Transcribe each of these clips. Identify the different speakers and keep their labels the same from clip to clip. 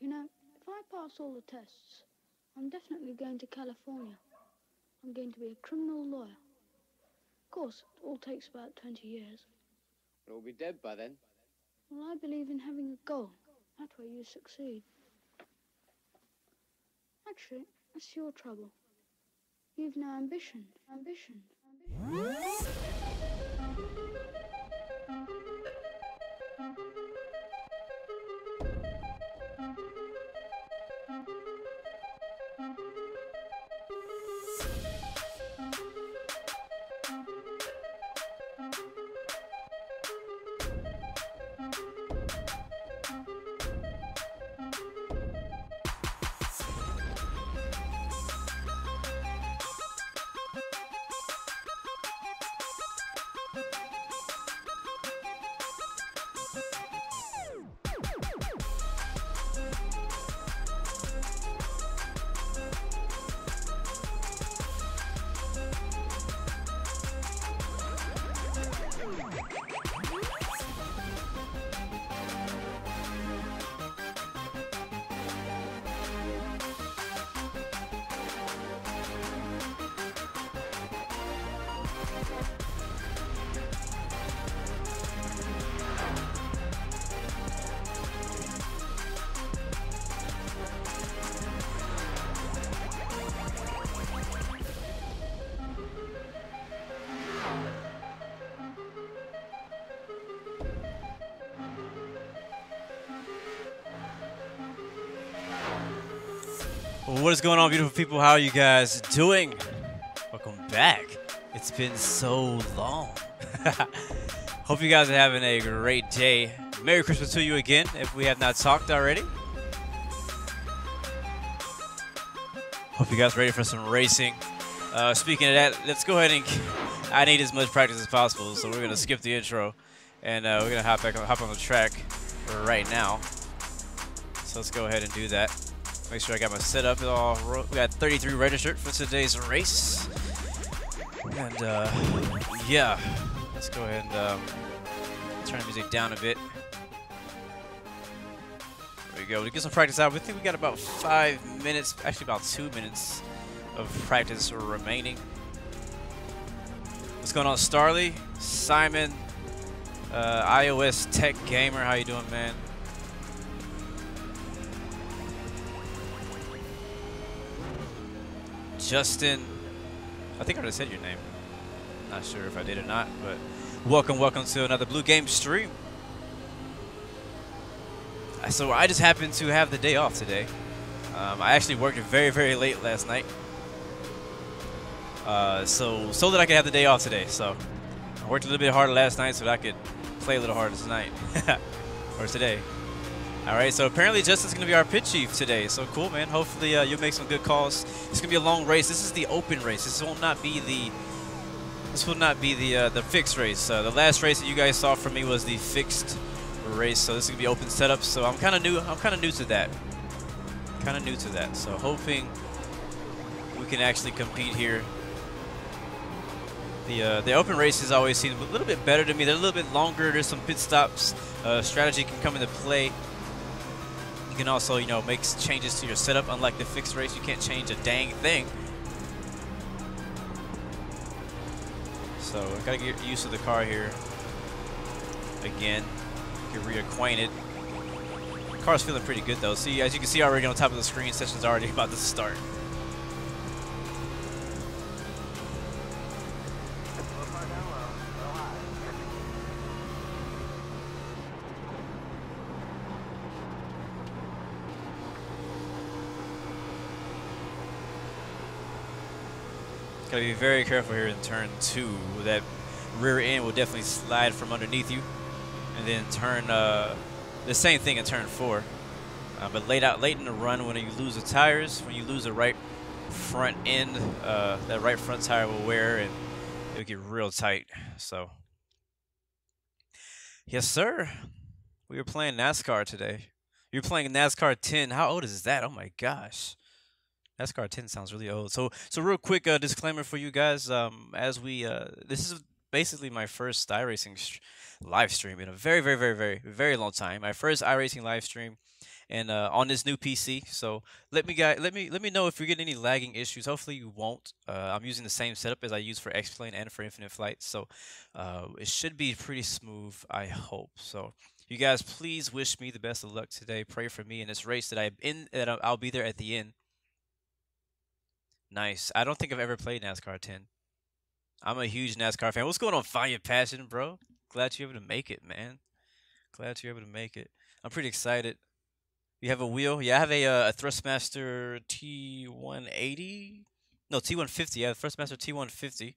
Speaker 1: You know, if I pass all the tests, I'm definitely going to California. I'm going to be a criminal lawyer. Of course, it all takes about 20 years.
Speaker 2: We'll be dead by then.
Speaker 1: Well, I believe in having a goal. That way you succeed. Actually, that's your trouble. You've no ambition. Ambition.
Speaker 3: What is going on, beautiful people? How are you guys doing? Welcome back. It's been so long. Hope you guys are having a great day. Merry Christmas to you again, if we have not talked already. Hope you guys are ready for some racing. Speaking of that, let's go ahead and I need as much practice as possible, so we're gonna skip the intro and we're gonna hop on the track right now. So let's go ahead and do that. Make sure I got my setup all. We got 33 registered for today's race, and yeah, let's go ahead and turn the music down a bit. There we go. To get some practice out, we think we got about 5 minutes, actually about 2 minutes of practice remaining. What's going on, Starly, Simon, iOS Tech Gamer? How you doing, man? Justin, I think I already said your name. Not sure if I did or not, but welcome to another Blue Game stream. So I just happened to have the day off today. I actually worked very late last night, so that I could have the day off today. So I worked a little bit harder last night so that I could play a little harder tonight or today. All right, so apparently Justin's going to be our pit chief today. So cool, man. Hopefully you'll make some good calls. It's going to be a long race. This is the open race. This will not be the fixed race. The last race that you guys saw from me was the fixed race. So this is going to be open setup. So I'm kind of new. I'm kind of new to that. So hoping we can actually compete here. The open races always seem a little bit better to me. They're a little bit longer. There's some pit stops. Strategy can come into play. You can also, you know, make changes to your setup. Unlike the fixed race, you can't change a dang thing. So I gotta get used to the car here. Again, get reacquainted. The car's feeling pretty good though. See, as you can see already on top of the screen, session's already about to start. Gotta be very careful here in turn 2. That rear end will definitely slide from underneath you, and then turn the same thing in turn 4. But late in the run, when you lose the tires, when you lose the right front end, that right front tire will wear and it'll get real tight. So, yes, sir. We were playing NASCAR today. You're playing NASCAR 10. How old is that? Oh my gosh. NASCAR 10 sounds really old. So real quick disclaimer for you guys. As we this is basically my first iRacing live stream in a very long time. My first iRacing live stream, and on this new PC. So let me know if you're getting any lagging issues. Hopefully you won't. I'm using the same setup as I use for X-Plane and for Infinite Flight, so it should be pretty smooth, I hope. So you guys, please wish me the best of luck today. Pray for me in this race that I'll be there at the end. Nice. I don't think I've ever played NASCAR 10. I'm a huge NASCAR fan. What's going on, Find Your Passion, bro? Glad you're able to make it, man. Glad you're able to make it. I'm pretty excited. You have a wheel? Yeah, I have a Thrustmaster T180. No, T150. Yeah, Thrustmaster T150.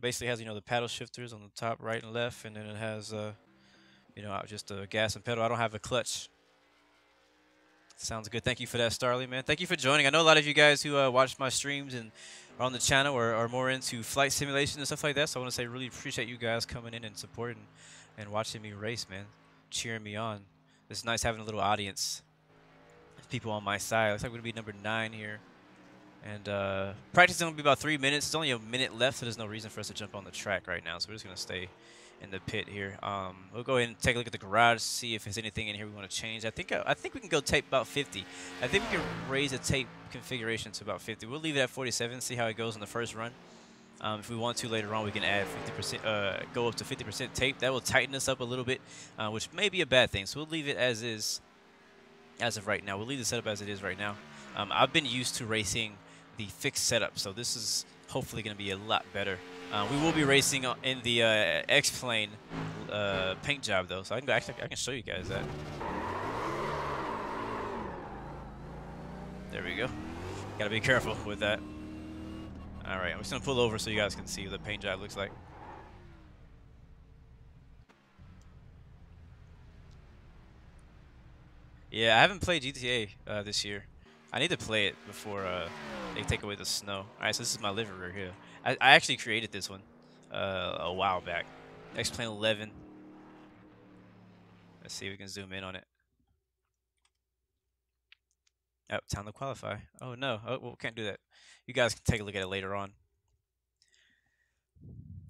Speaker 3: Basically has, the paddle shifters on the top, right and left, and then it has, just a gas and pedal. I don't have a clutch. Sounds good. Thank you for that, Starly, man. Thank you for joining. I know a lot of you guys who watch my streams and are on the channel or are more into flight simulation and stuff like that. So I want to say really appreciate you guys coming in and supporting and watching me race, man. Cheering me on. It's nice having a little audience. People on my side. Looks like we're going to be number 9 here. And practice is going to be about 3 minutes. It's only a minute left, so there's no reason for us to jump on the track right now. So we're just going to stay in the pit here. We'll go ahead and take a look at the garage, see if there's anything in here we want to change. I think we can go tape about 50. I think we can raise the tape configuration to about 50. We'll leave it at 47, see how it goes in the first run. If we want to later on, we can add 50%, go up to 50% tape. That will tighten us up a little bit, which may be a bad thing. So we'll leave it as is as of right now. We'll leave the setup as it is right now. I've been used to racing the fixed setup, so this is hopefully going to be a lot better. We will be racing in the X-Plane paint job, though, so I can show you guys that. There we go. Got to be careful with that. All right, I'm just going to pull over so you guys can see what the paint job looks like. Yeah, I haven't played GTA this year. I need to play it before they take away the snow. All right, so this is my living room here. I actually created this one a while back. X-Plane 11. Let's see if we can zoom in on it. Oh, time to qualify. Oh, no. Oh, well, can't do that. You guys can take a look at it later on.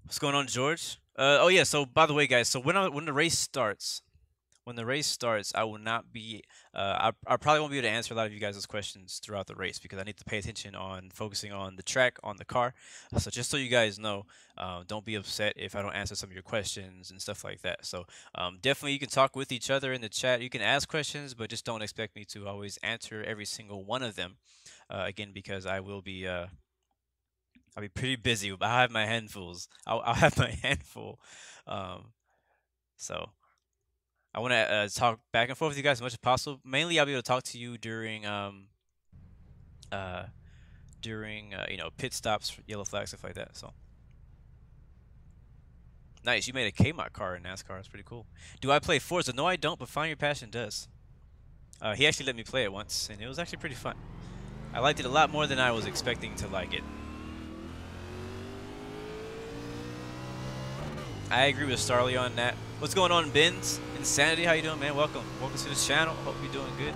Speaker 3: What's going on, George? Oh, yeah, so by the way, guys, so when the race starts, I will not be, I probably won't be able to answer a lot of you guys' questions throughout the race because I need to pay attention on focusing on the track, on the car. So just so you guys know, don't be upset if I don't answer some of your questions and stuff like that. So definitely you can talk with each other in the chat. You can ask questions, but just don't expect me to always answer every single one of them. Again, because I will be, I'll be pretty busy. I'll have my handfuls. I'll have my handful. So I want to talk back and forth with you guys as much as possible. Mainly, I'll be able to talk to you during pit stops, yellow flags, stuff like that. So nice. You made a K-Mod car in NASCAR. It's pretty cool. Do I play Forza? No, I don't. But Find Your Passion does. He actually let me play it once, and it was actually pretty fun. I liked it a lot more than I was expecting to like it. I agree with Starly on that. What's going on, Benz? Insanity, how you doing, man? Welcome to the channel. Hope you're doing good.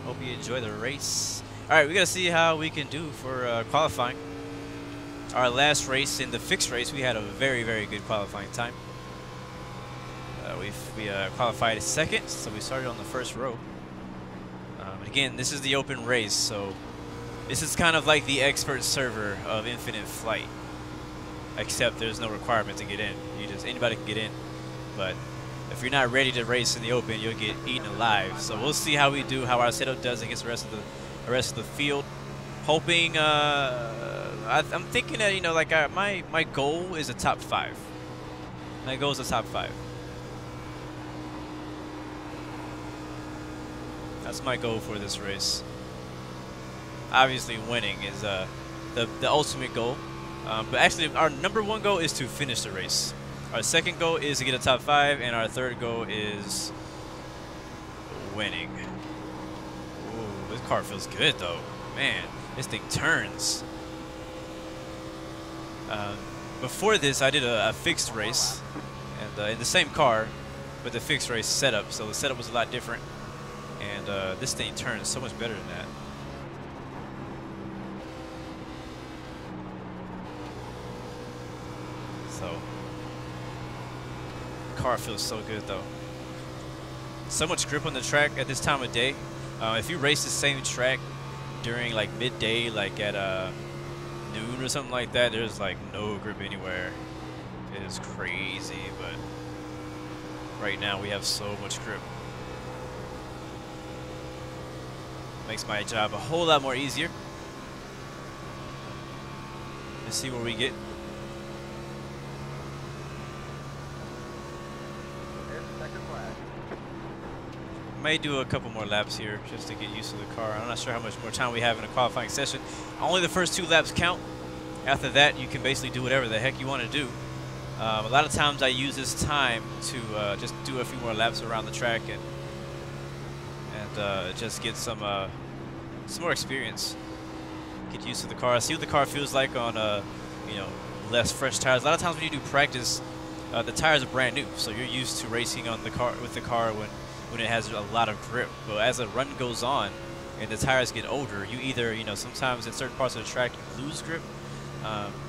Speaker 3: Hope you enjoy the race. All right, we gotta see how we can do for qualifying. Our last race in the fixed race, we had a very, very good qualifying time. We qualified second, so we started on the first row. And again, this is the open race, so this is kind of like the expert server of Infinite Flight. Except there's no requirement to get in. Anybody can get in. But if you're not ready to race in the open, you'll get eaten alive. So we'll see how we do, how our setup does against the rest of the field. Hoping, I'm thinking that my goal is a top 5. My goal is a top 5. That's my goal for this race. Obviously, winning is the ultimate goal. But actually, our #1 goal is to finish the race. Our second goal is to get a top 5, and our third goal is winning. Ooh, this car feels good, though. Man, this thing turns. Before this, I did a fixed race, and in the same car, but the fixed race setup. So the setup was a lot different, and this thing turns so much better than that. So, car feels so good though. so much grip on the track at this time of day. If you race the same track during like midday, like at noon or something like that, there's like no grip anywhere. It is crazy, but right now we have so much grip. Makes my job a whole lot more easier. Let's see where we get. May do a couple more laps here just to get used to the car. I'm not sure how much more time we have in a qualifying session. Only the first 2 laps count. After that, you can basically do whatever the heck you want to do. A lot of times I use this time to just do a few more laps around the track and just get some more experience. Get used to the car. See what the car feels like on you know, less fresh tires. A lot of times when you do practice, the tires are brand new, so you're used to racing on the car with the car when it has a lot of grip. But as the run goes on and the tires get older, you either, you know, sometimes in certain parts of the track you lose grip.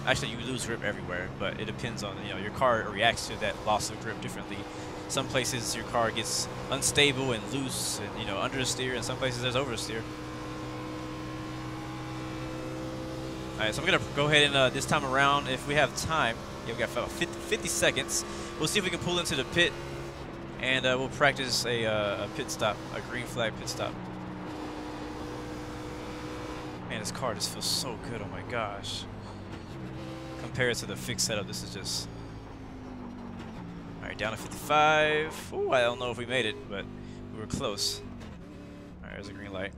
Speaker 3: Actually, you lose grip everywhere, but it depends on, you know, your car reacts to that loss of grip differently. Some places your car gets unstable and loose and, you know, understeer, and some places there's oversteer. Alright, so I'm going to go ahead and this time around, if we have time, yeah, we got about 50 seconds. We'll see if we can pull into the pit, and we'll practice a pit stop, a green flag pit stop. Man, this car just feels so good, oh my gosh. Compared to the fixed setup, this is just... Alright, down to 55. Ooh, I don't know if we made it, but we were close. Alright, there's a green light.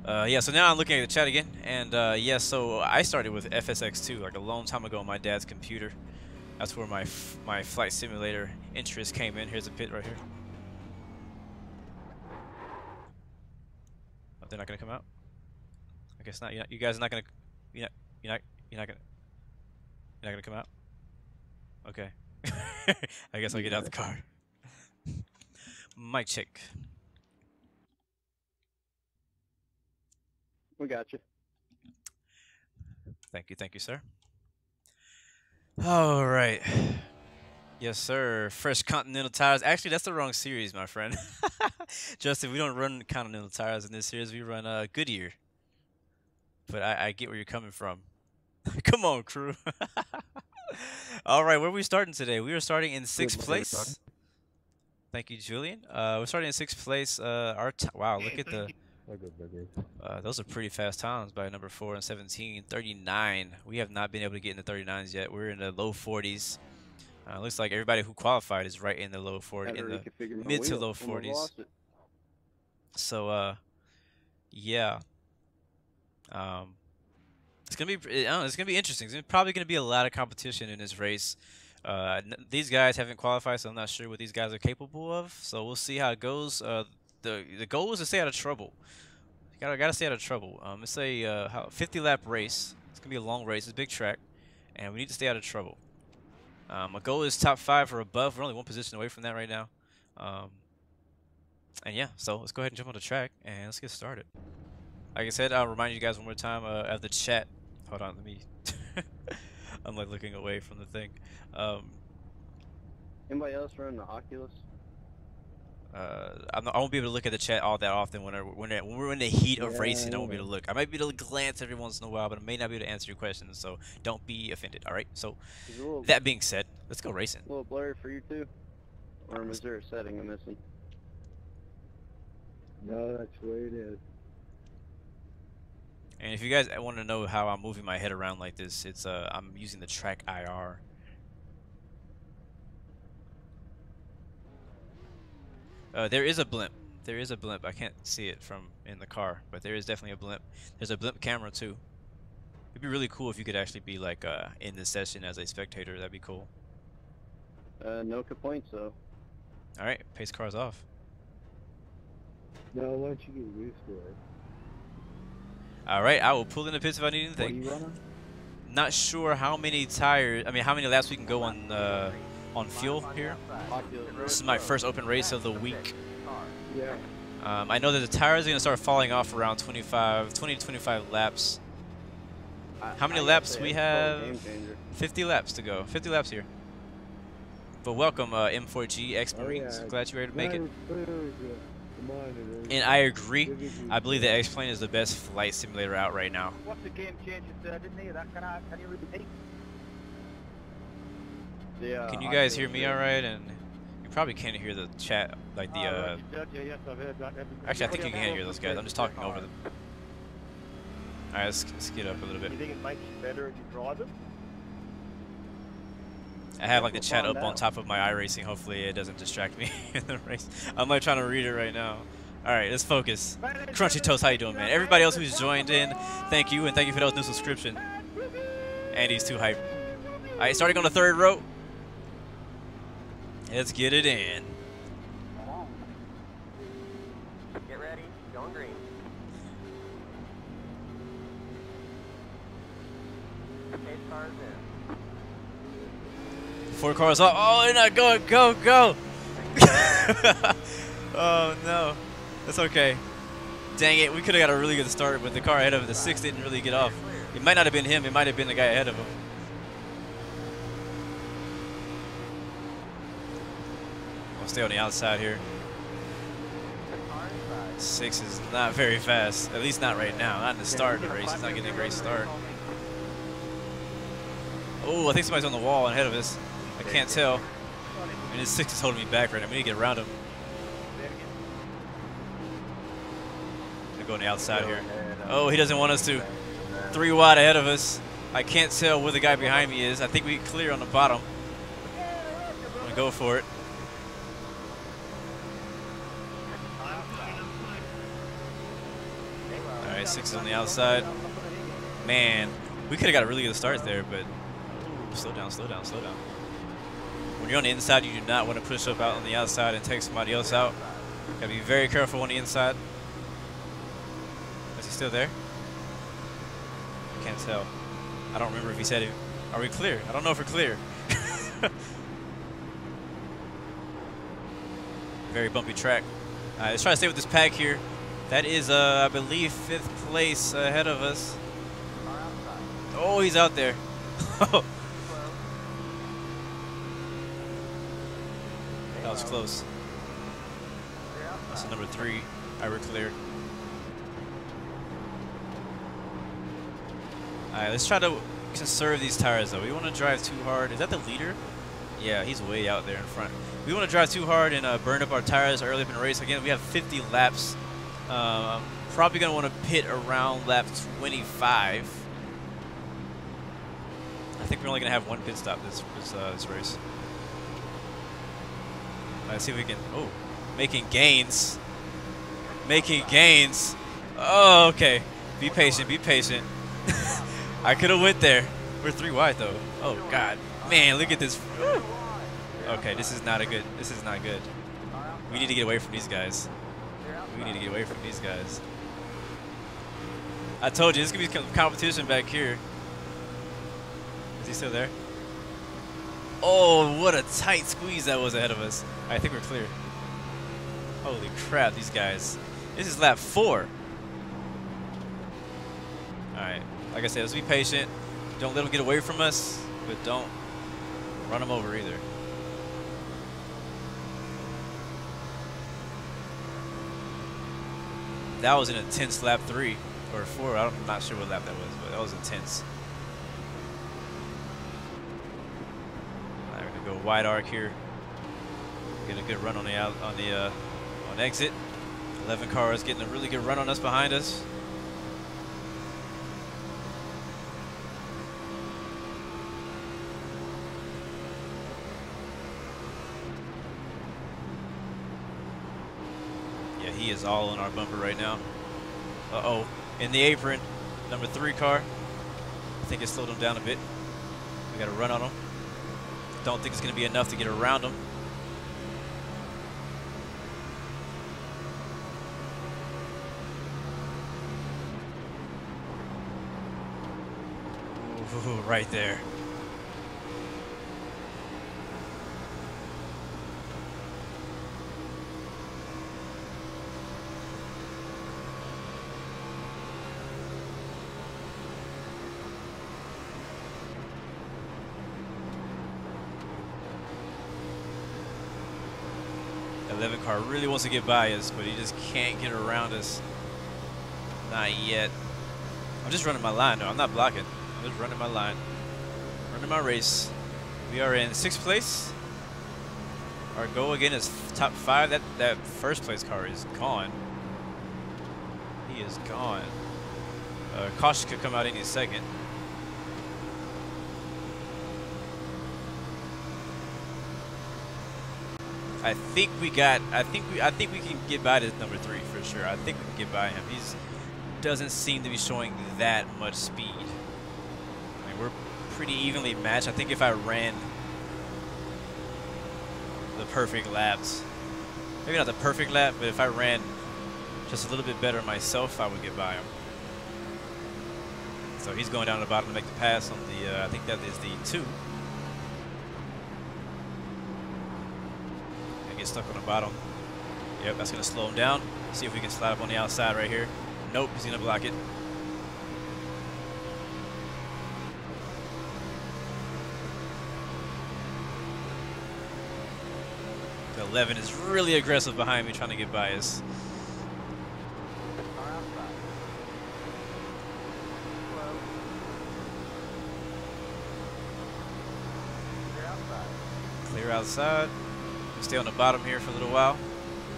Speaker 3: Yeah, so now I'm looking at the chat again, and yeah, so I started with FSX2 like a long time ago on my dad's computer. That's where my flight simulator interest came in. Here's a pit right here. Oh, they're not gonna come out? I guess not. You guys are not gonna. You're not gonna come out. Okay. I guess I'll get out the car. Mic check.
Speaker 2: We got you.
Speaker 3: Thank you, sir. All right. Yes, sir. Fresh Continental tires. Actually, that's the wrong series, my friend. Justin, we don't run Continental tires in this series. We run Goodyear. But I get where you're coming from. Come on, crew. All right, where are we starting today? We are starting in 6th place. Thank you, Julian. We're starting in 6th place. Wow, look at the... those are pretty fast times by number 4 and 17. 39. We have not been able to get in the 39s yet. We're in the low 40s. Looks like everybody who qualified is right in the low 40s, in the mid to low 40s. So, yeah. It's gonna be, it's gonna be interesting. There's probably gonna be a lot of competition in this race. These guys haven't qualified, so I'm not sure what these guys are capable of. So we'll see how it goes. The goal is to stay out of trouble. You gotta stay out of trouble. It's a 50 lap race. It's gonna be a long race. It's a big track, and we need to stay out of trouble. My goal is top 5 or above. We're only 1 position away from that right now. And yeah, so let's go ahead and jump on the track and let's get started. Like I said, I'll remind you guys one more time of the chat. Hold on, let me. I'm like looking away from the thing.
Speaker 2: Anybody else running the Oculus?
Speaker 3: I won't be able to look at the chat all that often when we're in the heat of racing. I won't be able to look. I might be able to glance every once in a while, but I may not be able to answer your questions. So don't be offended. All right. So that being said, let's go racing.
Speaker 2: A little blurry for you too, or is there a setting I'm missing?
Speaker 4: No, that's the way it is.
Speaker 3: And if you guys want to know how I'm moving my head around like this, it's I'm using the track IR. There is a blimp. There is a blimp. I can't see it from in the car, but there is definitely a blimp. There's a blimp camera too. It'd be really cool if you could actually be like in the session as a spectator. That'd be cool.
Speaker 2: No complaints though.
Speaker 3: All right, pace car's off.
Speaker 4: No, once you get used to it.
Speaker 3: All right, I will pull in the pits if I need anything.
Speaker 4: What are you running?
Speaker 3: Not sure how many tires. I mean, how many laps we can go on fuel here. This is my first open race of the week.
Speaker 4: Yeah.
Speaker 3: I know that the tires are going to start falling off around 20 to 25 laps. How many
Speaker 2: I
Speaker 3: laps
Speaker 2: gotta
Speaker 3: we
Speaker 2: say, it's a total
Speaker 3: have?
Speaker 2: game changer.
Speaker 3: 50 laps to go. 50 laps here. But welcome, M4G ex-Marines.
Speaker 4: Oh, yeah.
Speaker 3: Glad you were able to make it.
Speaker 4: Not as clear as the monitors.
Speaker 3: And I agree.
Speaker 4: Vivid was
Speaker 3: I believe the
Speaker 4: clear.
Speaker 3: X-Plane is the best flight simulator out right now.
Speaker 5: What's the game changer, sir? I didn't hear that. Can you repeat?
Speaker 2: Yeah,
Speaker 3: Can you
Speaker 2: I
Speaker 3: guys
Speaker 2: feel
Speaker 3: hear me
Speaker 2: good.
Speaker 3: all right? And you probably can't hear the chat, like the.
Speaker 5: Yes, I've heard that.
Speaker 3: Actually, I think you can hear those guys. I'm just talking over them. All right, let's get up a little bit.
Speaker 5: You think it makes you better as you drive it?
Speaker 3: I have like the chat up on top of my iRacing. Hopefully, it doesn't distract me in the race. I'm like trying to read it right now. All right, let's focus. Crunchy Toast, how you doing, man? Everybody else who's joined in, thank you, and thank you for those new subscription. Andy's too hype. All right, starting on the third row. Let's get it in.
Speaker 5: Get ready. Going green. Pace cars in.
Speaker 3: 4 cars off. Oh, they're not going. Go, go. Oh, no. That's okay. Dang it. We could have got a really good start, but the car ahead of him, the 6 didn't really get off. It might not have been him. It might have been the guy ahead of him. We'll stay on the outside here. 6 is not very fast. At least not right now. Not in the start of the race. He's not getting a great start. Oh, I think somebody's on the wall ahead of us. I can't tell. And his 6 is holding me back right now. We need to get around him. Gonna go on the outside here. Oh, he doesn't want us to. 3 wide ahead of us. I can't tell where the guy behind me is. I think we clear on the bottom. I'm gonna go for it. All right, 6 is on the outside. Man, we could have got a really good start there, but ooh, slow down, slow down, slow down. When you're on the inside, you do not want to push up out on the outside and take somebody else out. Gotta be very careful on the inside. Is he still there? I can't tell. I don't remember if he said it. Are we clear? I don't know if we're clear. Very bumpy track. Let's try to stay with this pack here. That is, I believe, 5th place ahead of us. Oh, he's out there. That was close. That's number 3. We're clear. Alright, let's try to conserve these tires though. We want to drive too hard. Is that the leader? Yeah, he's way out there in front. We want to drive too hard and burn up our tires early up in the race. Again, we have 50 laps. I'm probably going to want to pit around lap 25. I think we're only going to have 1 pit stop this race. Let's see if we can... Oh, making gains. Making gains. Oh, okay. Be patient, be patient. I could have went there. We're 3 wide though. Oh God, man, look at this. Okay, this is not good. We need to get away from these guys. I told you, this is gonna be competition back here. Is he still there? Oh, what a tight squeeze that was ahead of us. I think we're clear. Holy crap, these guys. This is lap 4. All right. Like I said, let's be patient. Don't let them get away from us, but don't run them over either. That was an intense lap 3 or 4. I'm not sure what lap that was, but that was intense. All right, we're gonna go wide arc here. Get a good run on on exit. 11 cars getting a really good run on us behind us. He is all on our bumper right now. Uh-oh. In the apron. Number 3 car. I think it slowed him down a bit. We got to run on him. Don't think it's going to be enough to get around him. Ooh, right there. 11 car really wants to get by us, but he just can't get around us. Not yet. I'm just running my line, though. I'm not blocking. I'm just running my line. Running my race. We are in 6th place. Our goal again is top 5. That first place car is gone. He is gone. Caution could come out any second. I think we can get by to number 3 for sure. I think we can get by him. He's doesn't seem to be showing that much speed. I mean, we're pretty evenly matched. I think if I ran the perfect laps, maybe not the perfect lap, but if I ran just a little bit better myself, I would get by him. So he's going down to the bottom to make the pass on the, I think that is the 2. And get stuck on the bottom. Yep, that's going to slow him down. See if we can slide up on the outside right here. Nope, he's going to block it. The 11 is really aggressive behind me trying to get by us. Clear outside. Stay on the bottom here for a little while.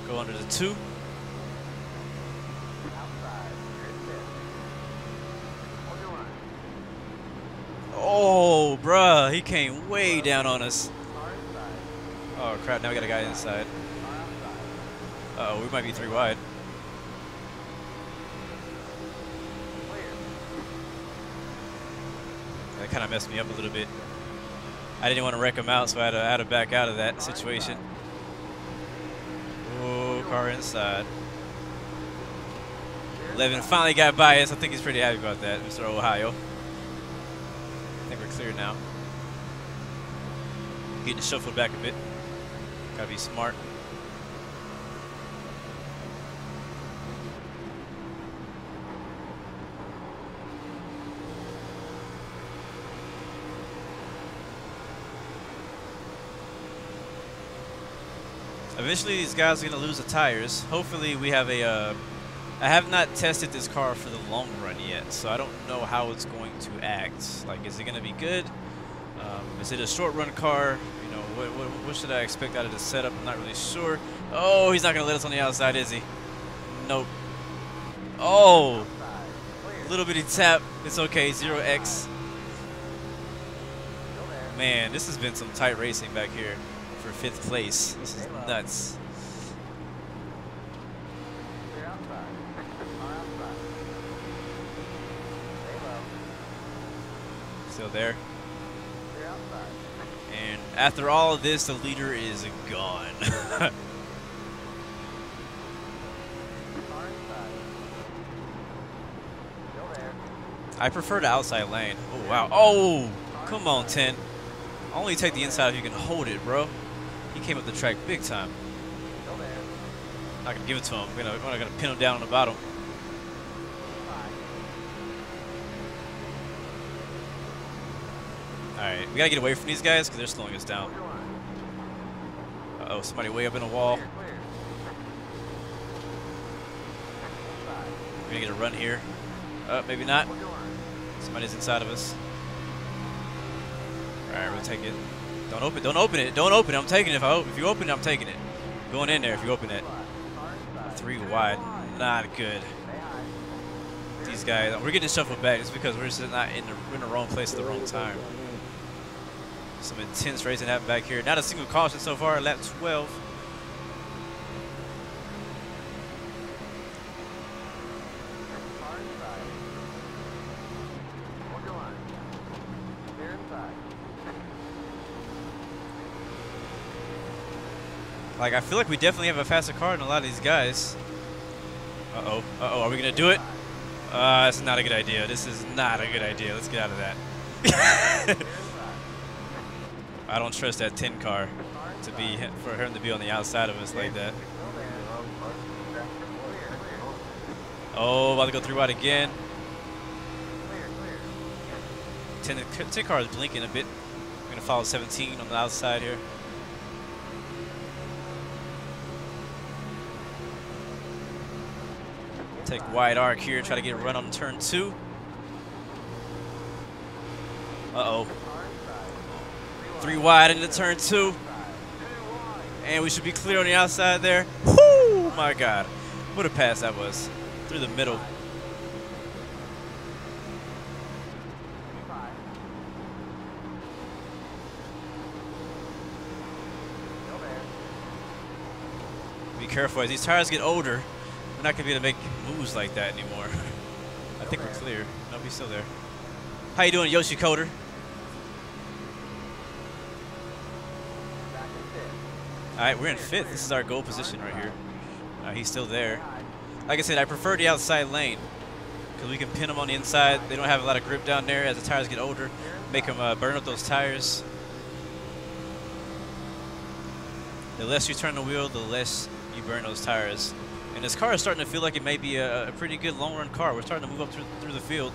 Speaker 3: Go under the 2. Oh, bruh, he came way down on us. Oh crap, now we got a guy inside. Uh-oh, we might be 3 wide. That kind of messed me up a little bit. I didn't want to wreck him out, so I had to back out of that situation. Oh, car inside. 11 finally got by us. I think he's pretty happy about that, Mr. Ohio. I think we're clear now. Getting shuffled back a bit. Gotta be smart. Eventually these guys are going to lose the tires. Hopefully we have a, I have not tested this car for the long run yet, so I don't know how it's going to act. Like, is it going to be good? Is it a short run car? You know, what should I expect out of the setup? I'm not really sure. Oh, he's not going to let us on the outside, is he? Nope. Oh, little bitty tap. It's okay, 0x. Man, this has been some tight racing back here. For 5th place. This is nuts. Still there. And after all of this, the leader is gone. I prefer the outside lane. Oh, wow. Oh, come on, 10. Only take the inside if you can hold it, bro. He came up the track big time. Not gonna give it to him. We're not gonna pin him down on the bottom. All right, we gotta get away from these guys because they're slowing us down. Uh-oh, somebody way up in a wall. We're gonna get a run here. Maybe not. Somebody's inside of us. All right, we'll take it. Don't open it. Don't open it. I'm taking it. If you open it, I'm taking it. Going in there if you open it. 3 wide. Not good. These guys, we're getting shuffled back just because we're just not in the wrong place at the wrong time. Some intense racing happened back here. Not a single caution so far. Lap 12. Like, I feel like we definitely have a faster car than a lot of these guys. Uh-oh. Uh-oh. Are we going to do it? That's not a good idea. This is not a good idea. Let's get out of that. I don't trust that 10 car for him to be on the outside of us like that. Oh, about to go 3 wide again. 10 car is blinking a bit. We're going to follow 17 on the outside here. Take wide arc here, try to get a run on turn 2. Uh-oh. 3 wide into turn 2. And we should be clear on the outside there. Whoo! My God. What a pass that was. Through the middle. Be careful as these tires get older. We're not going to be able to make moves like that anymore. I think we're clear. No, he's still there. How you doing, Yoshi Coder? All right, we're in 5th. This is our goal position right here. He's still there. Like I said, I prefer the outside lane because we can pin them on the inside. They don't have a lot of grip down there as the tires get older. Make them burn up those tires. The less you turn the wheel, the less you burn those tires. And this car is starting to feel like it may be a pretty good long-run car. We're starting to move up through the field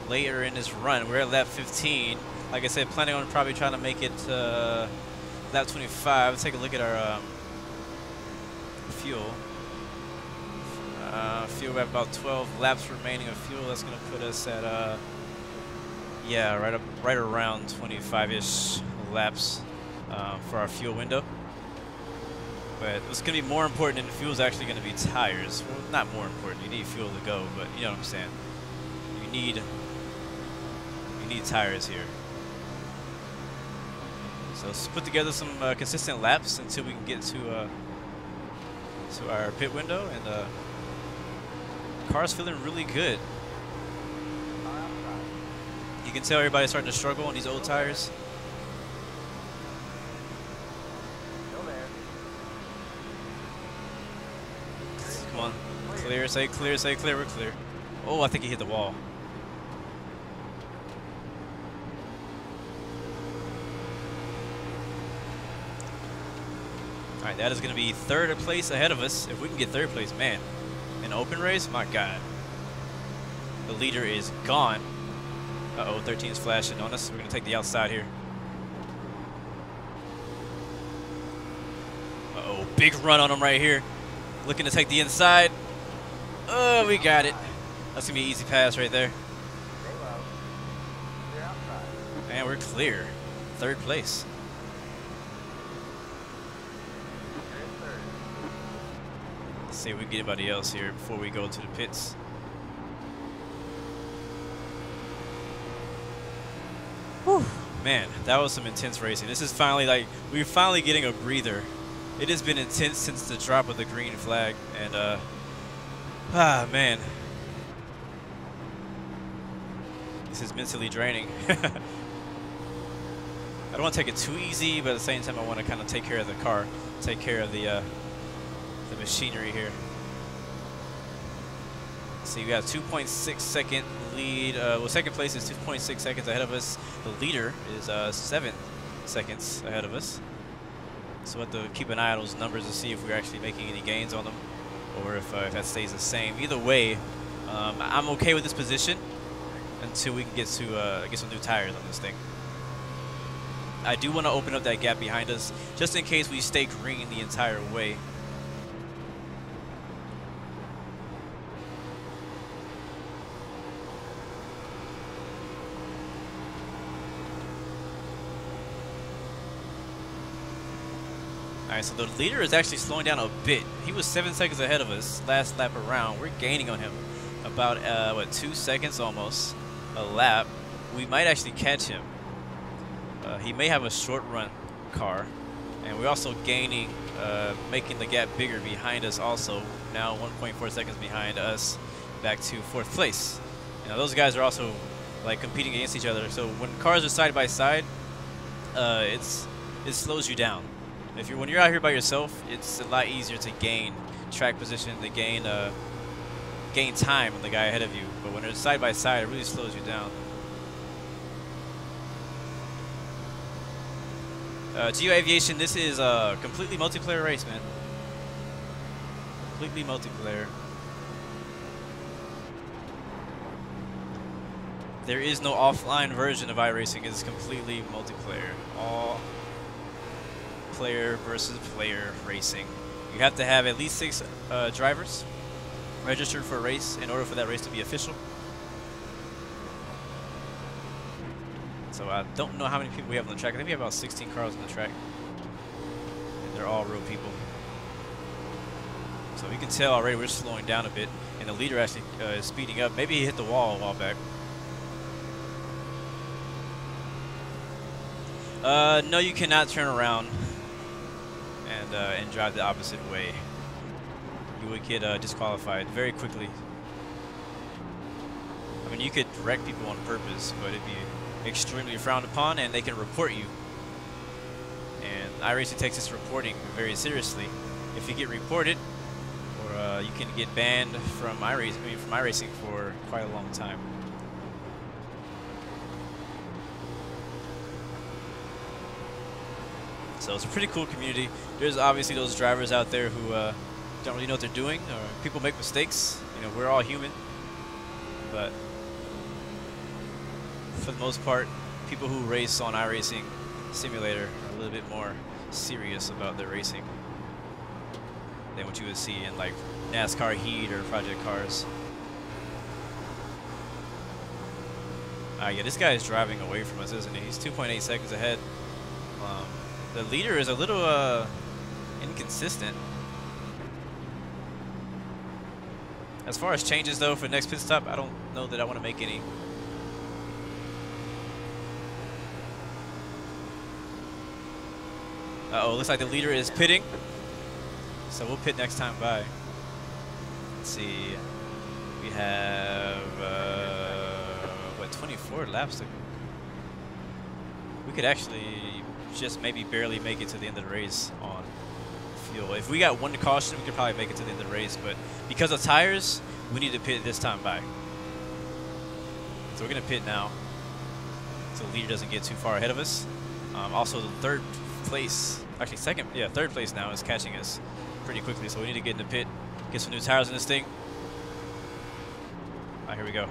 Speaker 3: later in this run. We're at lap 15. Like I said, planning on probably trying to make it lap 25. Let's take a look at our fuel. Fuel, we have about 12 laps remaining of fuel. That's going to put us at, yeah, right around 25-ish laps for our fuel window. But what's going to be more important than the fuel is actually going to be tires. Well, not more important. You need fuel to go, but you know what I'm saying. You need tires here. So let's put together some consistent laps until we can get to our pit window, and the car's feeling really good. You can tell everybody's starting to struggle on these old tires. Come on, clear, say clear, say clear, we're clear. Oh, I think he hit the wall. All right, that is going to be 3rd place ahead of us. If we can get 3rd place, man, an open race, my God. The leader is gone. Uh-oh, 13 is flashing on us. We're going to take the outside here. Uh-oh, big run on him right here. Looking to take the inside. Oh, we got it. That's going to be an easy pass right there. And we're clear. 3rd place. Let's see if we can get anybody else here before we go to the pits. Whew. Man, that was some intense racing. This is finally, like, we're finally getting a breather. It has been intense since the drop of the green flag, and man, this is mentally draining. I don't want to take it too easy, but at the same time I want to kind of take care of the car, take care of the machinery here. See, we got a 2.6 second lead. Well, 2nd place is 2.6 seconds ahead of us. The leader is 7 seconds ahead of us. So we'll have to keep an eye on those numbers to see if we're actually making any gains on them, or if that stays the same. Either way, I'm okay with this position until we can get to get some new tires on this thing. I do want to open up that gap behind us just in case we stay green the entire way. Alright, so the leader is actually slowing down a bit. He was 7 seconds ahead of us last lap around. We're gaining on him about, what, 2 seconds almost a lap. We might actually catch him. He may have a short run car. And we're also gaining, making the gap bigger behind us also. Now 1.4 seconds behind us, back to 4th place. You know, those guys are also, like, competing against each other. So when cars are side by side, it slows you down. When you're out here by yourself, it's a lot easier to gain track position, to gain time on the guy ahead of you. But when it's side by side, it really slows you down. Geo Aviation, this is a completely multiplayer race, man. Completely multiplayer. There is no offline version of iRacing. It's completely multiplayer. All player versus player racing. You have to have at least 6 drivers registered for a race in order for that race to be official. So I don't know how many people we have on the track. I think we have about 16 cars on the track. And they're all real people. So you can tell already we're slowing down a bit. And the leader actually is speeding up. Maybe he hit the wall a while back. No, you cannot turn around and drive the opposite way. You would get disqualified very quickly. I mean, you could wreck people on purpose, but it'd be extremely frowned upon, and they can report you. And iRacing takes this reporting very seriously. If you get reported, or you can get banned from iRacing for quite a long time. So it's a pretty cool community. There's obviously those drivers out there who don't really know what they're doing, or people make mistakes. You know, we're all human, but for the most part, people who race on iRacing Simulator are a little bit more serious about their racing than what you would see in like NASCAR Heat or Project Cars. Yeah, this guy is driving away from us, isn't he? He's 2.8 seconds ahead. The leader is a little inconsistent. As far as changes though for next pit stop, I don't know that I want to make any. Uh-oh, looks like the leader is pitting. So we'll pit next time by. Let's see. We have, what, 24 laps to go. We could actually just maybe barely make it to the end of the race on fuel. If we got one caution, we could probably make it to the end of the race. But because of tires, we need to pit this time by. So we're going to pit now, so the leader doesn't get too far ahead of us. Also, the third place now is catching us pretty quickly, so we need to get in the pit, get some new tires in this thing. All right, here we go.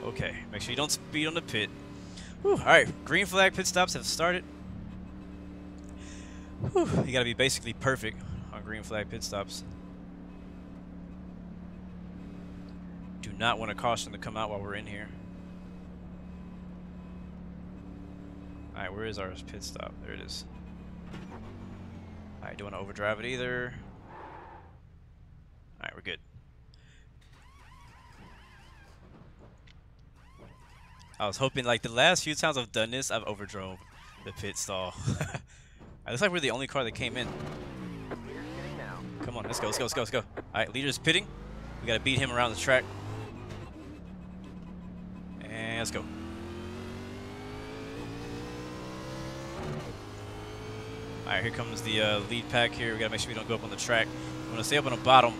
Speaker 3: Okay, make sure you don't speed on the pit. Whew, all right, green flag pit stops have started. Whew, you gotta be basically perfect on green flag pit stops. Do not want a caution to come out while we're in here. All right, where is our pit stop? There it is. All right, don't want to overdrive it either. All right, we're good. I was hoping, like the last few times I've done this, I've overdrove the pit stall. It looks like we're the only car that came in. Come on, let's go, let's go, let's go, let's go. All right, leader's pitting. We gotta beat him around the track. And let's go. All right, here comes the lead pack here. We gotta make sure we don't go up on the track. We wanna stay up on the bottom.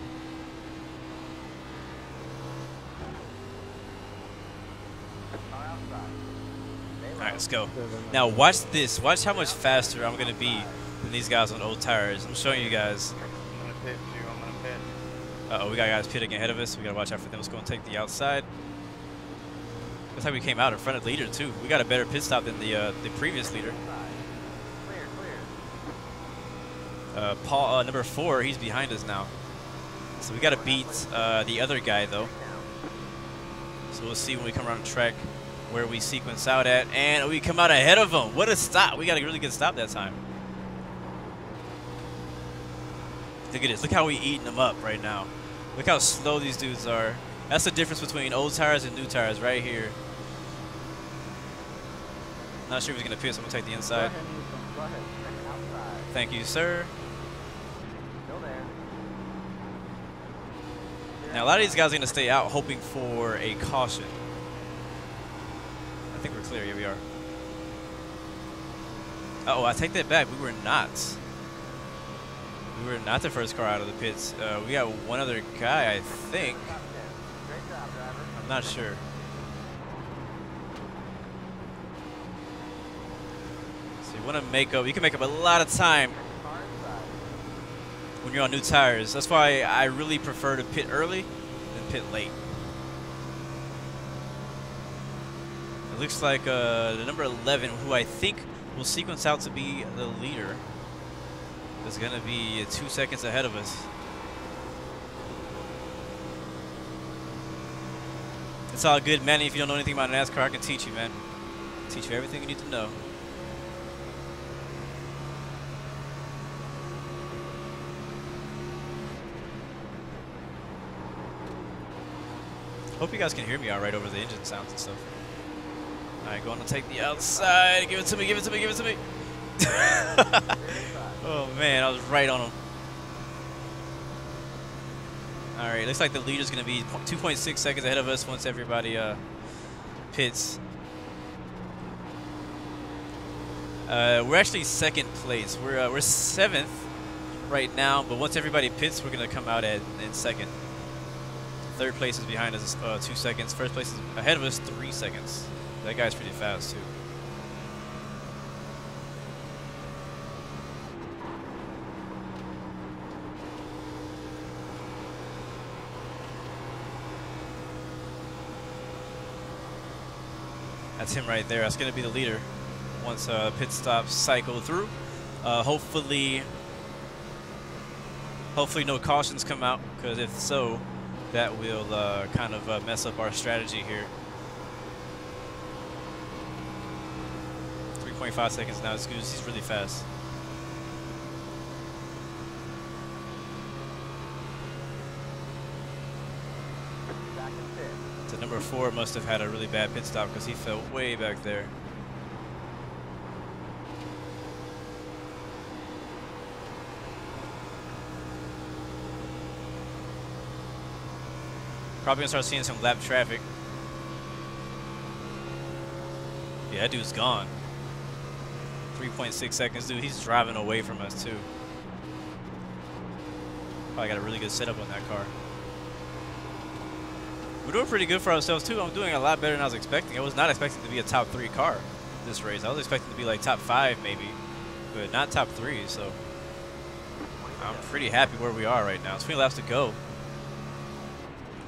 Speaker 3: All right, let's go. Now watch this. Watch how much faster I'm gonna be than these guys on old tires. I'm showing you guys.
Speaker 2: I'm gonna pit too. I'm gonna pit.
Speaker 3: Uh-oh, we got guys pitting ahead of us. We gotta watch out for them. Let's go and take the outside. Looks like we came out in front of the leader too. We got a better pit stop than the previous leader. Paul, number 4, he's behind us now. So we gotta beat the other guy though. So we'll see when we come around the track where we sequence out at, and we come out ahead of him. What a stop! We got a really good stop that time. Look at this. Look how we eating them up right now. Look how slow these dudes are. That's the difference between old tires and new tires right here. Not sure if he's gonna pit, so I'm gonna take the inside.
Speaker 5: Go ahead.
Speaker 3: Thank you, sir.
Speaker 5: Still there.
Speaker 3: Now a lot of these guys are gonna stay out hoping for a caution. I think we're clear. Here we are. Uh-oh, I take that back. We were not. We were not the first car out of the pits. We got one other guy, I think.
Speaker 5: Great job, driver.
Speaker 3: I'm not sure. So you want to make up. You can make up a lot of time when you're on new tires. That's why I really prefer to pit early than pit late. It looks like the number 11, who I think will sequence out to be the leader. Is going to be 2 seconds ahead of us. It's all good, Manny. If you don't know anything about NASCAR, I can teach you, man. Teach you everything you need to know. Hope you guys can hear me all right over the engine sounds and stuff. All right, going to take the outside. Give it to me, give it to me, give it to me. Oh, man, I was right on him. All right, looks like the leader's going to be 2.6 seconds ahead of us once everybody pits. We're actually second place. We're seventh right now, but once everybody pits, we're going to come out in second. Third place is behind us 2 seconds. First place is ahead of us 3 seconds. That guy's pretty fast too. That's him right there. That's going to be the leader once pit stops cycle through. Hopefully no cautions come out, because if so, that will kind of mess up our strategy here. 3.5 seconds now. It's good. He's really fast. So number 4 must have had a really bad pit stop because he fell way back there. Probably gonna start seeing some lap traffic. Yeah, that dude's gone. 3.6 seconds, dude. He's driving away from us too. Probably got a really good setup on that car. We're doing pretty good for ourselves too. I'm doing a lot better than I was expecting. I was not expecting to be a top 3 car this race. I was expecting to be like top 5 maybe, but not top 3. So I'm pretty happy where we are right now. 20 laps to go.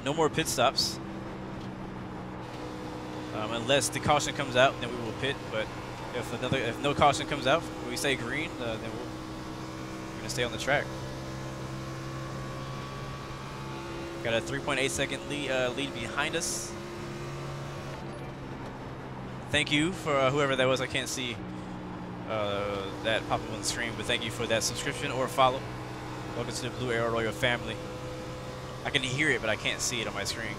Speaker 3: No more pit stops. Unless the caution comes out, then we will pit. But if no caution comes out, we say green, then we're gonna stay on the track. Got a 3.8 second lead behind us. Thank you for whoever that was. I can't see that pop up on the screen, but thank you for that subscription or follow. Welcome to the Blue Arrow Royal family. I can hear it, but I can't see it on my screen.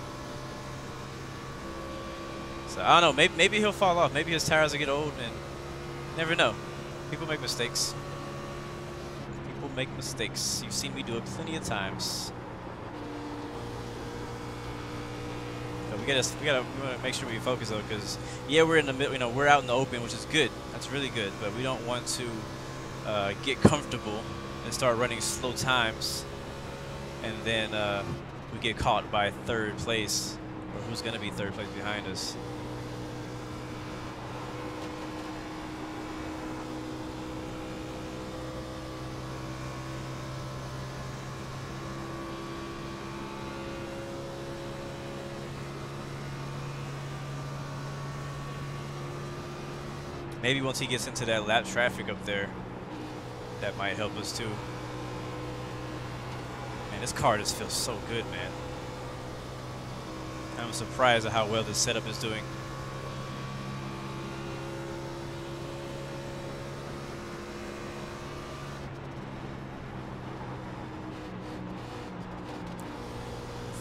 Speaker 3: So I don't know. Maybe he'll fall off. Maybe his tires will get old, and never know. People make mistakes. People make mistakes. You've seen me do it plenty of times. But we want to make sure we focus though, because yeah, we're in the middle. You know, we're out in the open, which is good. That's really good. But we don't want to get comfortable and start running slow times, and then we get caught by 3rd place, or who's going to be 3rd place behind us. Maybe once he gets into that lap traffic up there, that might help us too. Man, this car just feels so good, man. I'm surprised at how well this setup is doing.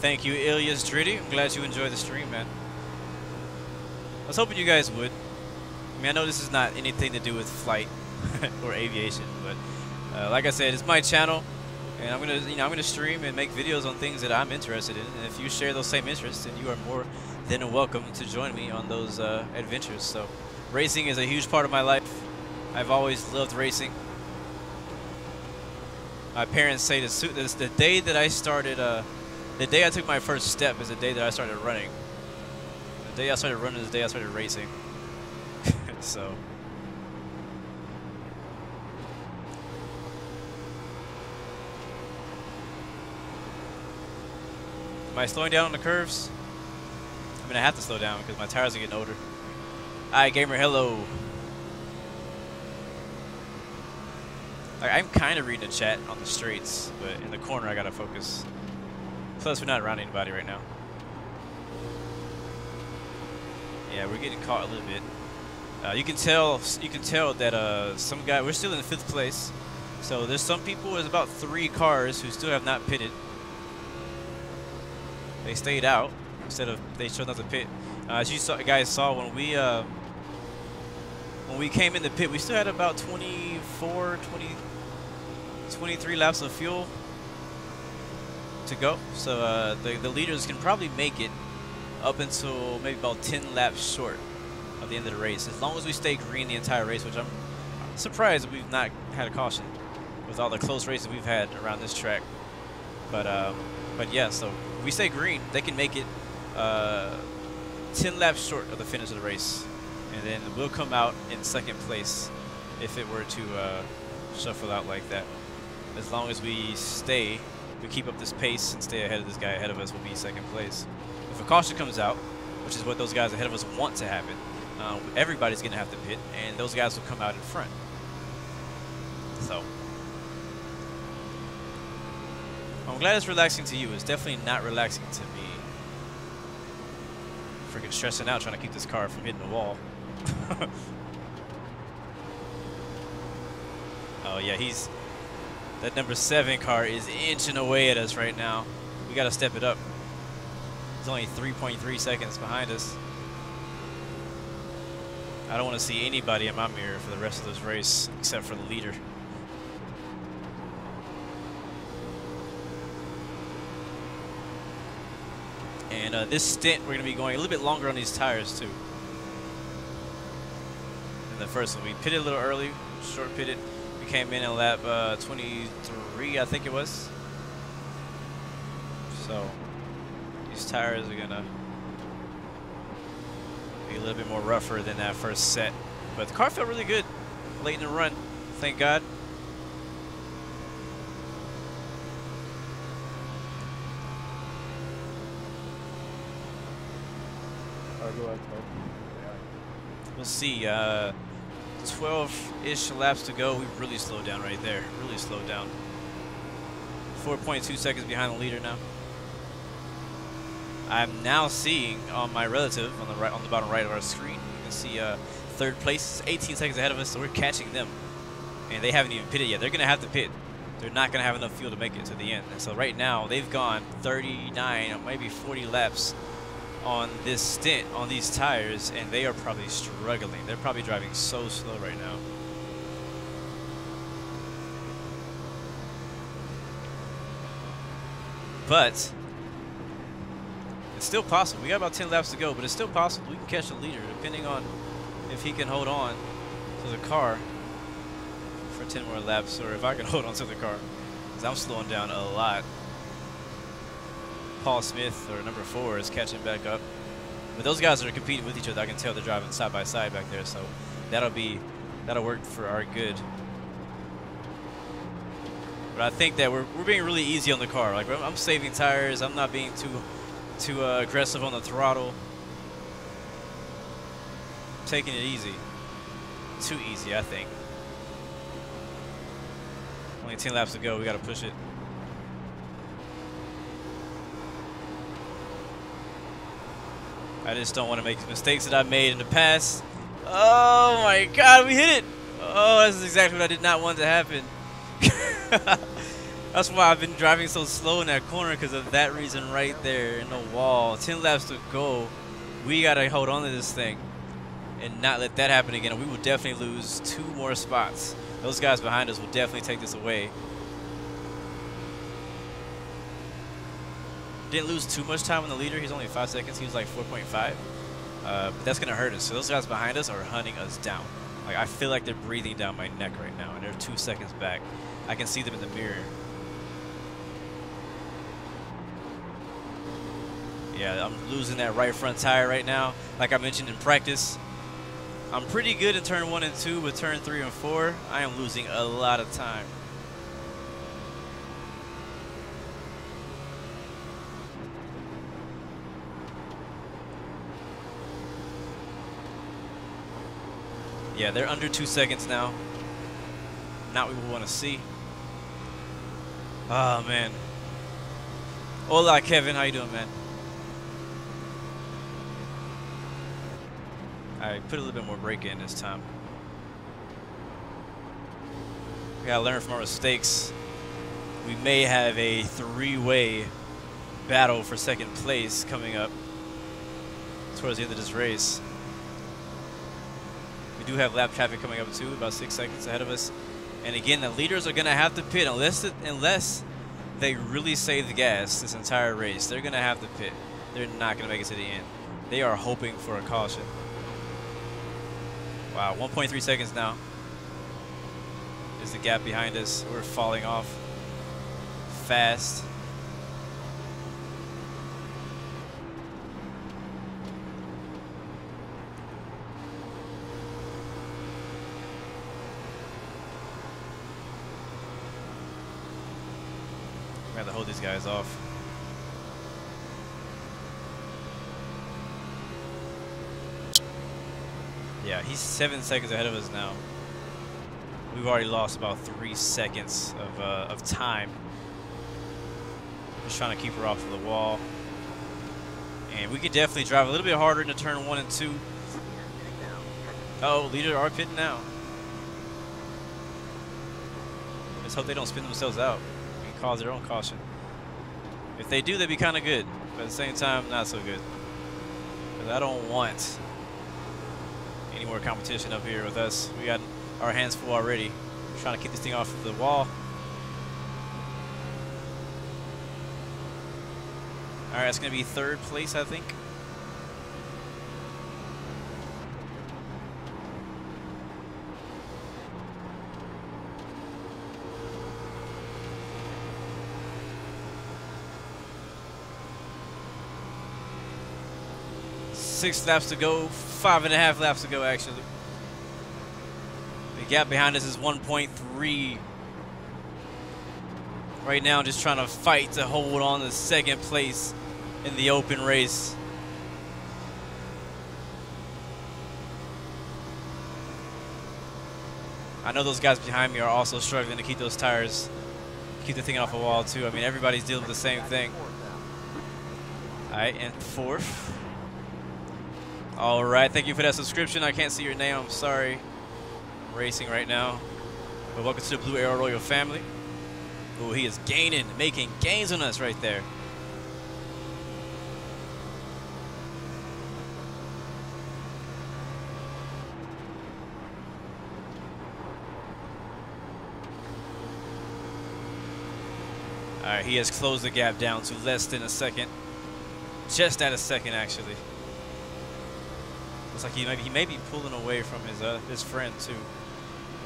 Speaker 3: Thank you, Ilias Dritty. I'm glad you enjoyed the stream, man. I was hoping you guys would. I mean, I know this is not anything to do with flight or aviation, but like I said, it's my channel, and I'm gonna stream and make videos on things that I'm interested in. And if you share those same interests, then you are more than welcome to join me on those adventures. So, racing is a huge part of my life. I've always loved racing. My parents say this the day that I started, the day I took my first step is the day that I started running. The day I started running is the day I started racing. So am I slowing down on the curves? I mean, I have to slow down because my tires are getting older. Alright, gamer, hello. Like, I'm kind of reading the chat on the straights, but in the corner I gotta focus. Plus, we're not around anybody right now. Yeah, we're getting caught a little bit. You can tell that some guy. We're still in 5th place, so there's some people. There's about 3 cars who still have not pitted. They stayed out instead of they showed up to pit. As you guys saw when we came in the pit, we still had about 23 laps of fuel to go. So the leaders can probably make it up until maybe about 10 laps short of the end of the race, as long as we stay green the entire race, which I'm surprised that we've not had a caution with all the close races we've had around this track. But yeah, so if we stay green, they can make it 10 laps short of the finish of the race, and then we'll come out in 2nd place if it were to shuffle out like that. As long as we keep up this pace and stay ahead of this guy ahead of us, we'll be 2nd place. If a caution comes out, which is what those guys ahead of us want to happen, everybody's going to have to pit, and those guys will come out in front. So I'm glad it's relaxing to you. It's definitely not relaxing to me. Freaking stressing out trying to keep this car from hitting the wall. Oh yeah, that number 7 car is inching away at us right now. We got to step it up. It's only 3.3 seconds behind us. I don't want to see anybody in my mirror for the rest of this race except for the leader. And this stint, we're going to be going a little bit longer on these tires too. In the first one, we pitted a little early, short pitted. We came in at lap 23, I think it was. So these tires are going to be a little bit more rougher than that first set. But the car felt really good late in the run, thank God. We'll see. 12-ish laps to go. We really slowed down right there. Really slowed down. 4.2 seconds behind the leader now. I'm now seeing on my relative on the bottom right of our screen. You can see 3rd place, 18 seconds ahead of us. So we're catching them, and they haven't even pitted yet. They're gonna have to pit. They're not gonna have enough fuel to make it to the end. And so right now they've gone 39 or maybe 40 laps on this stint on these tires, and they are probably struggling. They're probably driving so slow right now. But it's still possible. We got about 10 laps to go, but it's still possible we can catch the leader depending on if he can hold on to the car for 10 more laps, or if I can hold on to the car, because I'm slowing down a lot. Paul Smith, or number 4, is catching back up. But those guys are competing with each other. I can tell they're driving side by side back there, so that'll work for our good. But I think that we're being really easy on the car. Like, I'm saving tires. I'm not being too aggressive on the throttle. I'm taking it easy. Too easy, I think. Only 10 laps to go. We got to push it. I just don't want to make mistakes that I made in the past. Oh my God, we hit it! Oh, that's exactly what I did not want to happen. That's why I've been driving so slow in that corner, because of that reason right there in the wall. 10 laps to go. We got to hold on to this thing and not let that happen again. We will definitely lose 2 more spots. Those guys behind us will definitely take this away. Didn't lose too much time on the leader. He's only 5 seconds. He was like 4.5. But that's going to hurt us. So those guys behind us are hunting us down. Like, I feel like they're breathing down my neck right now, and they're 2 seconds back. I can see them in the mirror. Yeah, I'm losing that right front tire right now. Like I mentioned in practice, I'm pretty good in turn 1 and 2, but turn 3 and 4, I am losing a lot of time. Yeah, they're under 2 seconds now. not what we want to see. Oh man. Hola, Kevin. How you doing, man? I put a little bit more brake in this time. We gotta learn from our mistakes. We may have a three-way battle for second place coming up towards the end of this race. We do have lap traffic coming up too, about 6 seconds ahead of us. And again, the leaders are gonna have to pit unless they really save the gas this entire race. They're gonna have to pit. They're not gonna make it to the end. They are hoping for a caution. Wow, 1.3 seconds now is the gap behind us. We're falling off fast. We have to hold these guys off. Yeah, he's 7 seconds ahead of us now. We've already lost about 3 seconds of time. Just trying to keep her off of the wall. And we could definitely drive a little bit harder into turn 1 and 2. Oh, leader are pitting now. Let's hope they don't spin themselves out and cause their own caution. If they do, they'd be kind of good. But at the same time, not so good. Because I don't want any more competition up here with us. We got our hands full already. We're trying to keep this thing off the wall. All right, it's going to be third place, I think. Six laps to go, 5.5 laps to go actually. The gap behind us is 1.3. Right now, just trying to fight to hold on to second place in the open race. I know those guys behind me are also struggling to keep those tires, keep the thing off the wall too. I mean, everybody's dealing with the same thing. All right, and fourth. All right, thank you for that subscription. I can't see your name, I'm sorry. I'm racing right now. But welcome to the Blue Arrow Royal family. Oh, he is gaining, making gains on us right there. All right, he has closed the gap down to less than a second. Just at a second, actually. Looks like he may be pulling away from his friend too.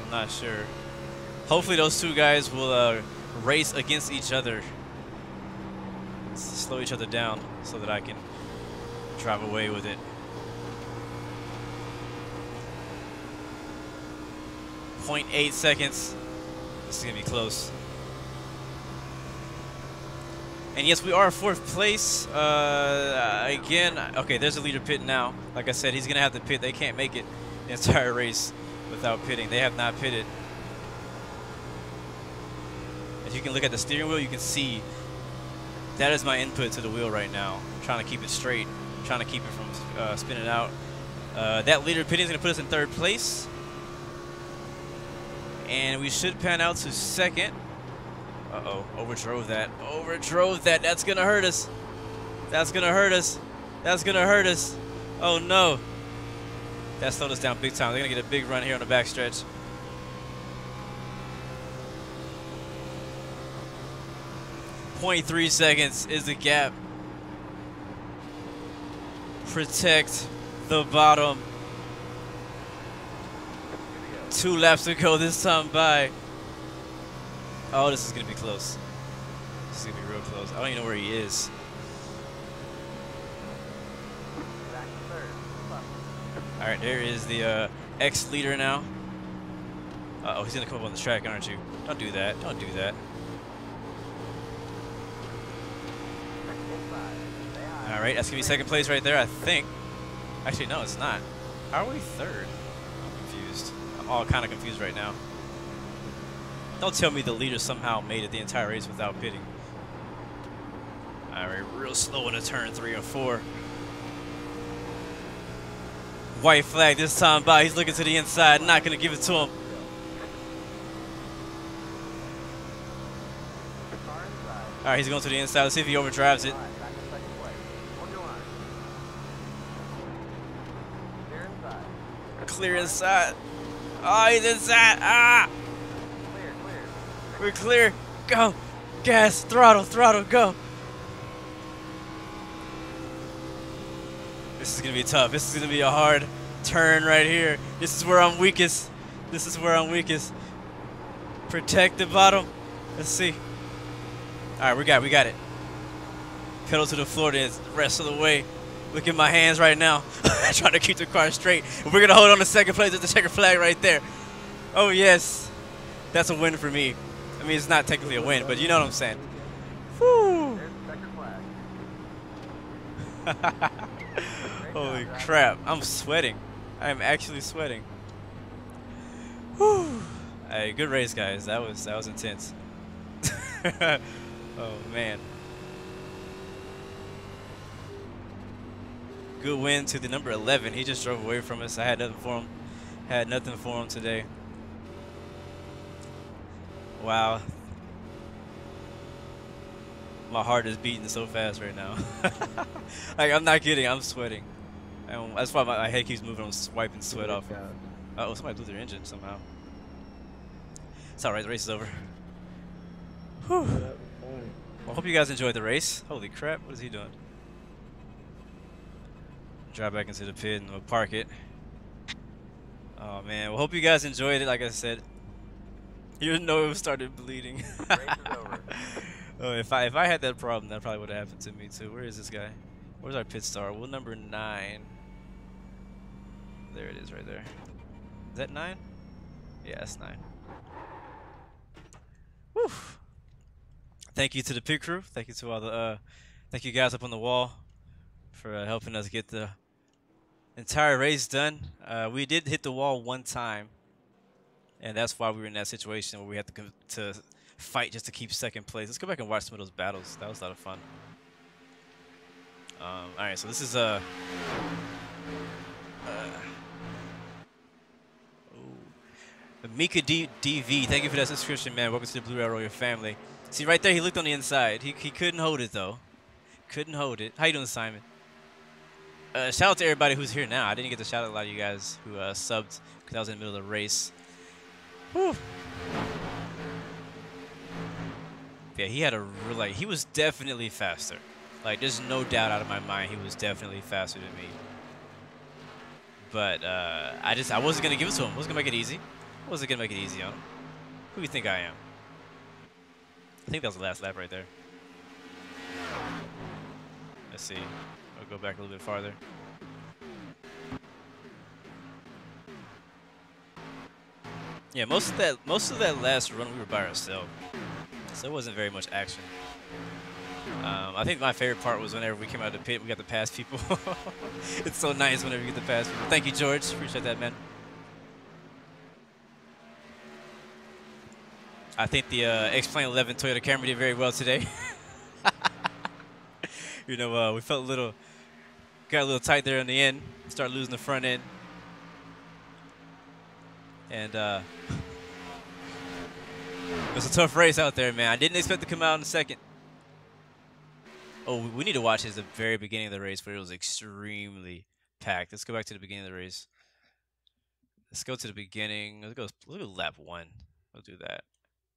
Speaker 3: I'm not sure. Hopefully those two guys will race against each other, slow each other down, so that I can drive away with it. 0.8 seconds. This is gonna be close. And yes, we are fourth place. Again, okay, there's a leader pitting now. Like I said, he's going to have to pit. They can't make it the entire race without pitting. They have not pitted. As you can look at the steering wheel, you can see that is my input to the wheel right now. I'm trying to keep it straight, I'm trying to keep it from spinning out. That leader pitting is going to put us in third place. And we should pan out to second. Uh-oh, overdrove that. Overdrove that. That's going to hurt us. That's going to hurt us. That's going to hurt us. Oh, no. That slowed us down big time. They're going to get a big run here on the backstretch. .3 seconds is the gap. Protect the bottom. 2 laps to go this time by. Oh, this is going to be close. This is going to be real close. I don't even know where he is. All right, there is the ex-leader now. Uh-oh, he's going to come up on the track, aren't you? Don't do that. Don't do that. All right, that's going to be second place right there, I think. Actually, no, it's not. How are we third? I'm confused. I'm all kind of confused right now. Don't tell me the leader somehow made it the entire race without pitting. All right, real slow in a turn 3 or 4. White flag this time by. He's looking to the inside. Not going to give it to him. All right, he's going to the inside. Let's see if he overdrives it. Clear inside. Oh, he's inside. Ah! We're clear. Go. Gas. Throttle. Throttle. Go. This is going to be tough. This is going to be a hard turn right here. This is where I'm weakest. This is where I'm weakest. Protect the bottom. Let's see. All right, we got it. Pedal to the floor the rest of the way. Look at my hands right now. Trying to keep the car straight. We're going to hold on to second place with the checker flag right there. Oh, yes. That's a win for me. I mean, it's not technically a win, but you know what I'm saying. Whew. Holy crap. I'm sweating. I am actually sweating. Whew. Hey, good race, guys. That was intense. Oh, man. Good win to the number 11. He just drove away from us. I had nothing for him. Had nothing for him today. Wow. My heart is beating so fast right now. Like, I'm not kidding. I'm sweating. And that's why my head keeps moving. I'm wiping sweat off. Uh oh, somebody blew their engine somehow. It's alright. The race is over. Whew. Well, I hope you guys enjoyed the race. Holy crap. What is he doing? Drive back into the pit and we'll park it. Oh man, well, hope you guys enjoyed it. Like I said, your nose started bleeding.
Speaker 5: Race is over.
Speaker 3: Oh, if I had that problem, that probably would have happened to me too. Where is this guy? Where's our pit star? Well, number 9. There it is, right there. Is that 9? Yeah, that's 9. Whew. Thank you to the pit crew. Thank you to all the thank you guys up on the wall for helping us get the entire race done. We did hit the wall one time, and that's why we were in that situation where we had to fight just to keep second place. Let's go back and watch some of those battles. That was a lot of fun. All right, so this is Mika DV. Thank you for that subscription, man. Welcome to the Blue Red Royal family. See right there, he looked on the inside. He couldn't hold it though. Couldn't hold it. How you doing, Simon? Shout out to everybody who's here now. I didn't get to shout out a lot of you guys who subbed because I was in the middle of the race. Whew. Yeah, he had a real, he was definitely faster. Like, there's no doubt out of my mind he was definitely faster than me. But I wasn't gonna give it to him. I wasn't gonna make it easy. I wasn't gonna make it easy on him. Who do you think I am? I think that was the last lap right there. Let's see. I'll go back a little bit farther. Yeah, most of that last run we were by ourselves, so it wasn't very much action. I think my favorite part was whenever we came out of the pit, we got to pass people. It's so nice whenever you get to pass people. Thank you, George. Appreciate that, man. I think the X-Plane 11 Toyota Camry did very well today. You know, we felt got a little tight there in the end. Started losing the front end. And it was a tough race out there, man. I didn't expect to come out in the second. Oh, we need to watch this at the very beginning of the race where it was extremely packed. Let's go back to the beginning of the race. Let's go to the beginning. Let's go to lap 1. We'll do that.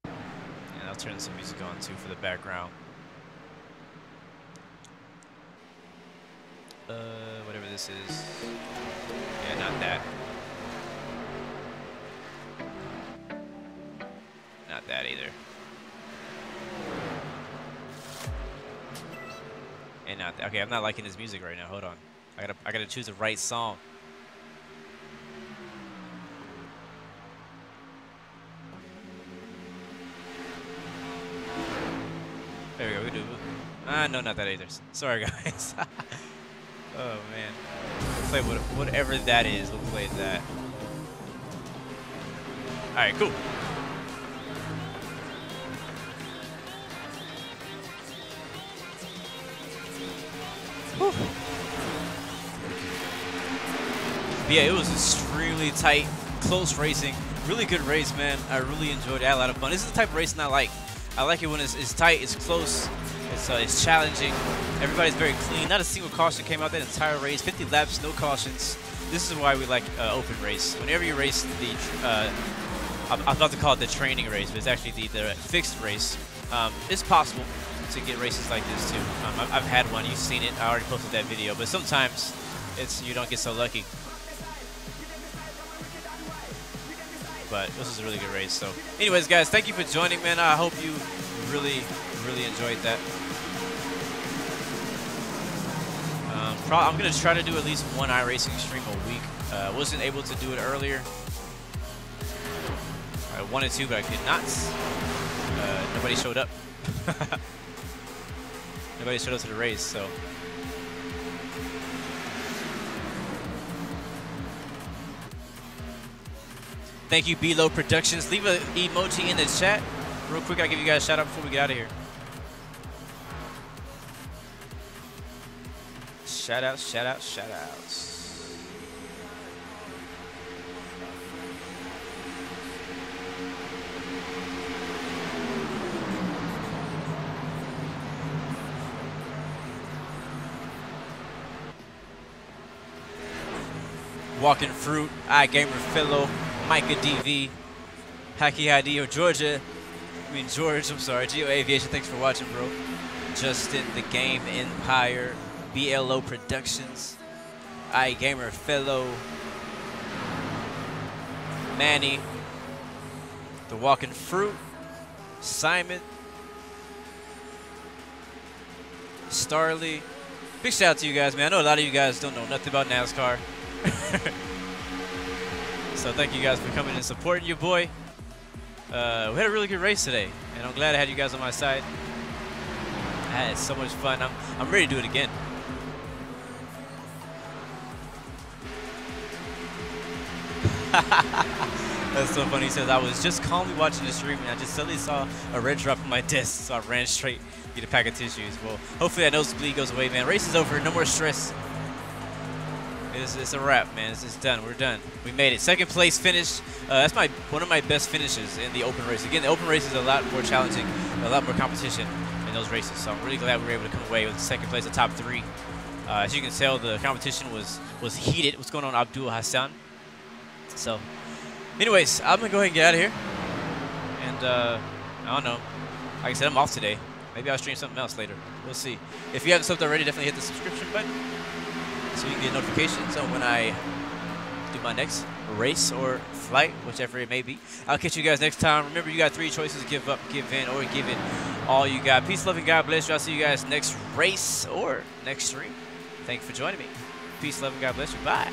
Speaker 3: And I'll turn some music on too for the background. Whatever this is. Yeah, not that. Not that either. And not that. Okay, I'm not liking his music right now. Hold on. I gotta choose the right song. There we go. We do. No, not that either. Sorry, guys. Oh man. We'll play whatever that is. We'll play that. All right, cool. Whew. But yeah, it was extremely tight, close racing. Really good race, man. I really enjoyed it. I had a lot of fun. This is the type of racing I like. I like it when it's tight, it's close, it's challenging. Everybody's very clean. Not a single caution came out that entire race. 50 laps, no cautions. This is why we like open race. Whenever you race the, I'm about to call it the training race, but it's actually the fixed race. It's possible to get races like this too. I've had one. You've seen it. I already posted that video. But sometimes you don't get so lucky. But this is a really good race. So, anyways, guys, thank you for joining, man. I hope you really enjoyed that. I'm gonna try to do at least one iRacing stream a week. Wasn't able to do it earlier. I wanted to, but I could not. Nobody showed up. Nobody showed up to the race, so. Thank you, B-Low Productions. Leave an emoji in the chat. Real quick, I'll give you guys a shout out before we get out of here. Shout outs, shout outs, shout outs. Walking Fruit, iGamer Fellow, Micah DV, Hacky ID, or George, I'm sorry, Geo Aviation, thanks for watching, bro. Justin, The Game Empire, BLO Productions, iGamer Fellow, Manny, The Walking Fruit, Simon, Starly. Big shout out to you guys, man. I know a lot of you guys don't know nothing about NASCAR. So thank you guys for coming and supporting your boy. We had a really good race today, and I'm glad I had you guys on my side. I had so much fun. I'm ready to do it again. That's so funny. He says, I was just calmly watching the stream, and I just suddenly saw a red drop on my desk, so I ran straight to get a pack of tissues. Well, hopefully that nosebleed goes away, man. Race is over. No more stress. It's a wrap, man. It's done. We're done. We made it. Second place finish. That's one of my best finishes in the open race. Again, the open race is a lot more challenging, a lot more competition in those races. So I'm really glad we were able to come away with second place, the top 3. As you can tell, the competition was heated. What's going on, Abdul Hassan? So, anyways, I'm gonna go ahead and get out of here. And I don't know. Like I said, I'm off today. Maybe I'll stream something else later. We'll see. If you haven't subbed already, definitely hit the subscription button, so you can get notifications on when I do my next race or flight, whichever it may be. I'll catch you guys next time. Remember, you got 3 choices: give up, give in, or give it all you got. Peace, love, and God bless you. I'll see you guys next race or next stream. Thank you for joining me. Peace, love, and God bless you. Bye.